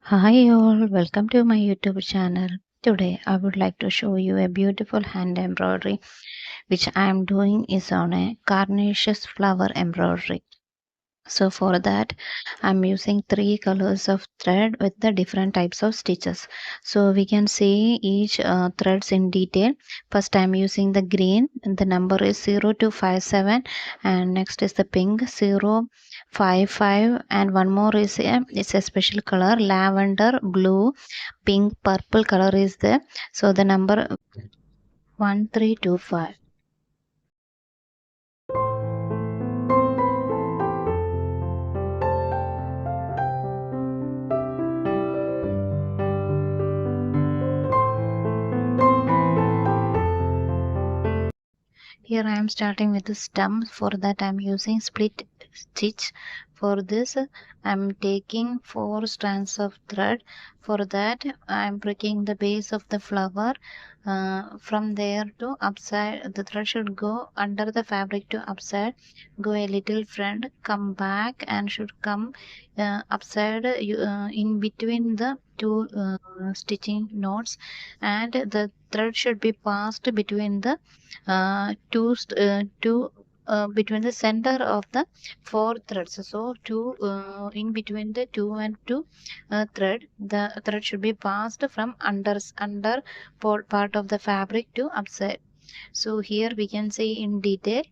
Hi all, welcome to my YouTube channel. Today I would like to show you a beautiful hand embroidery which I am doing is on a Carnation flower embroidery. So for that I'm using three colors of thread with the different types of stitches. So we can see each threads in detail. First I'm using the green and the number is 0257, and next is the pink 055, and one more is it's a special color lavender blue pink purple color is there. So the number 1325. Here I am starting with the stem. For that I am using split stitch. For this I am taking 4 strands of thread. For that I am breaking the base of the flower. From there to upside, the thread should go under the fabric to upside, go a little front, come back, and should come upside in between the two stitching knots, and the thread should be passed between the two between the center of the four threads. So two in between the two and two thread, the thread should be passed from under part of the fabric to upside. So here we can see in detail.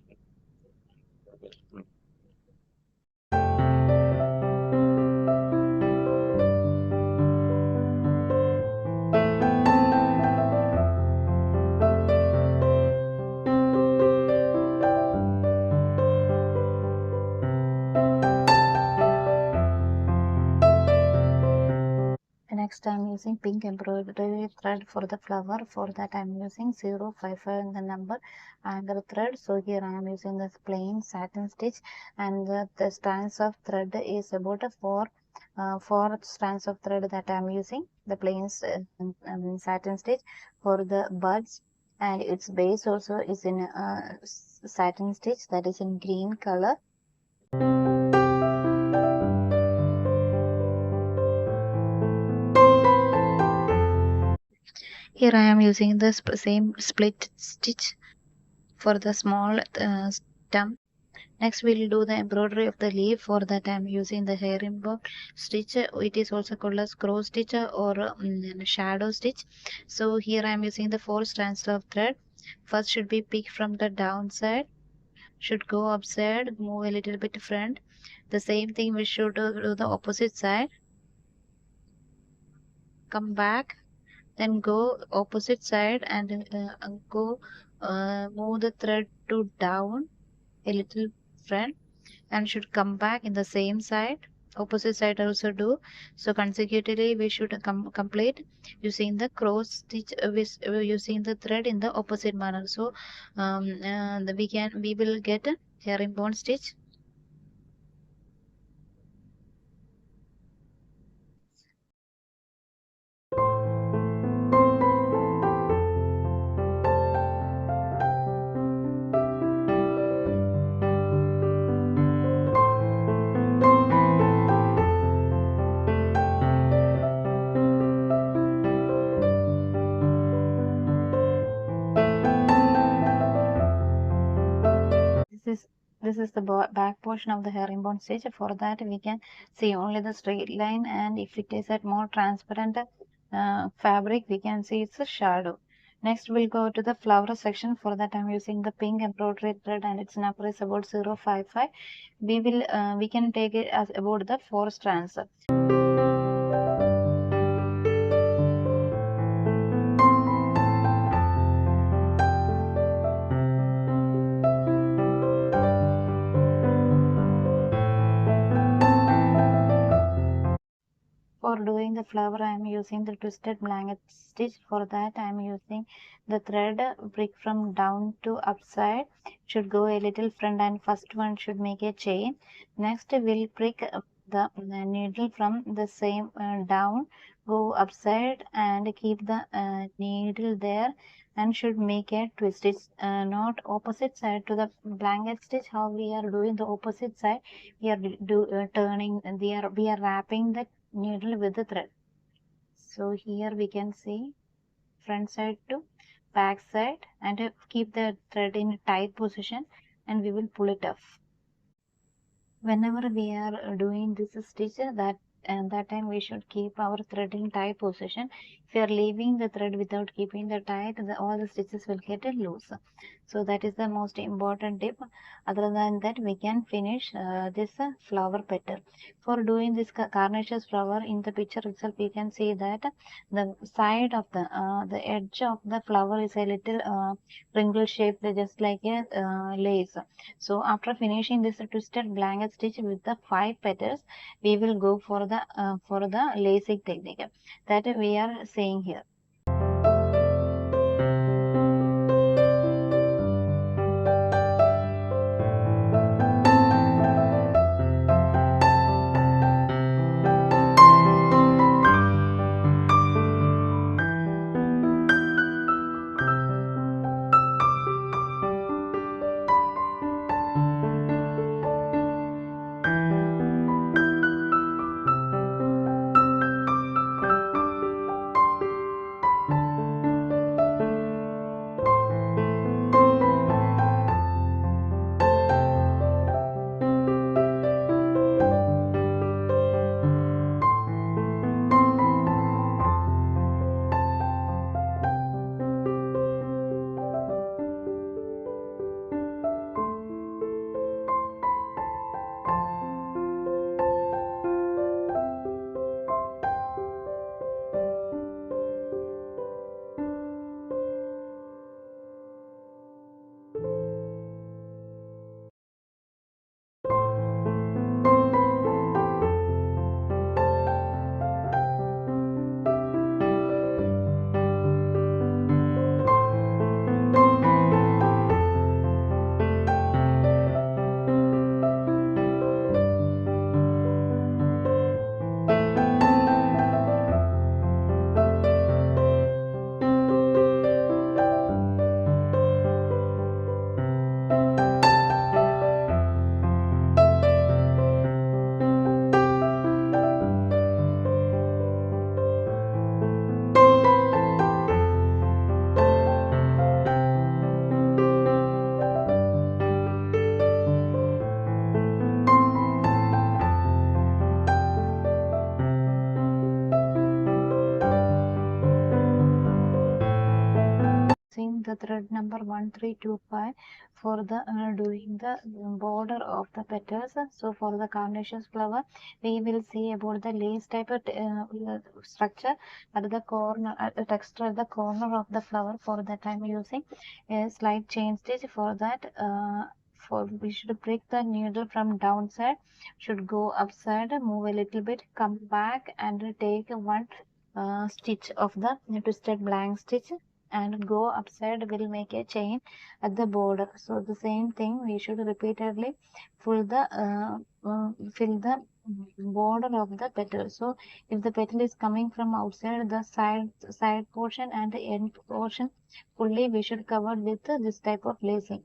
Next I'm using pink embroidery thread for the flower. For that I'm using 055 in the number and the thread. So here I am using this plain satin stitch, and the strands of thread is about a four strands of thread that I am using the plain satin stitch for the buds, and its base also is in satin stitch, that is in green color. Here I am using the same split stitch for the small stem. Next we'll do the embroidery of the leaf. For that I am using the herringbone stitch. It is also called as crow stitch or shadow stitch. So here I am using the 4 strands of thread. First should be picked from the downside, should go upside, move a little bit front. The same thing we should do the opposite side, come back, then go opposite side, and go move the thread to down a little front, and should come back in the same side, opposite side also do. So consecutively we should complete using the cross stitch using the thread in the opposite manner. So we will get a herringbone stitch. This is this is the back portion of the herringbone stitch. For that we can see only the straight line, and if it is at more transparent fabric we can see it's a shadow. Next we'll go to the flower section. For that I'm using the pink embroidery thread, and its number is about 055. We can take it as about the 4 strands. For doing the flower I am using the twisted blanket stitch. For that I am using the thread prick from down to upside, should go a little front, and first one should make a chain. Next we'll prick the needle from the same down, go upside, and keep the needle there, and should make a twist. It's not opposite side to the blanket stitch. How we are doing the opposite side, we are turning, we are wrapping the needle with the thread. So here we can see front side to back side, and keep the thread in a tight position, and we will pull it off. Whenever we are doing this stitch, that time we should keep our thread in tight position. If you are leaving the thread without keeping the tight, all the stitches will get loose. So that is the most important tip. Other than that, we can finish this flower petal. For doing this carnaceous flower, in the picture itself you can see that the side of the edge of the flower is a little wrinkle shaped, just like a lace. So after finishing this twisted blanket stitch with the 5 petals, we will go for the lacing technique that we are saying here. Using the thread number 1325 for the doing the border of the petals. So for the carnaceous flower, we will see about the lace type of structure at the corner, at the texture at the corner of the flower. For that I'm using a slight chain stitch. For that, for we should break the needle from downside, should go upside, move a little bit, come back, and take one stitch of the twisted blank stitch, and go upside, will make a chain at the border. So the same thing we should repeatedly fill the border of the petal. So if the petal is coming from outside, the side portion and the end portion fully we should cover with this type of lacing.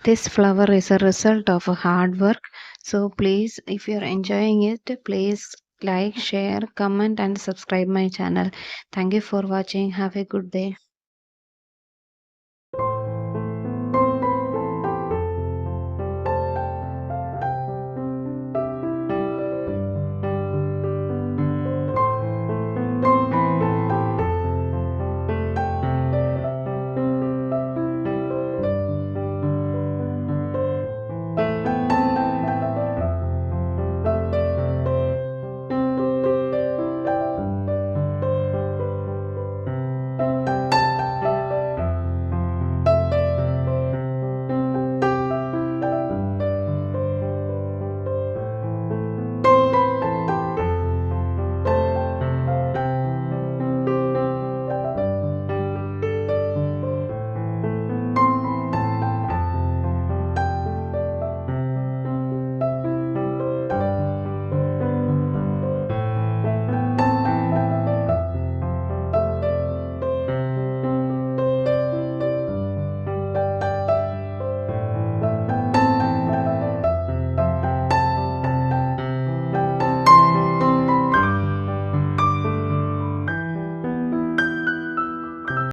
This flower is a result of a hard work. So please, if you're enjoying it, please like, share, comment, and subscribe my channel. Thank you for watching. Have a good day.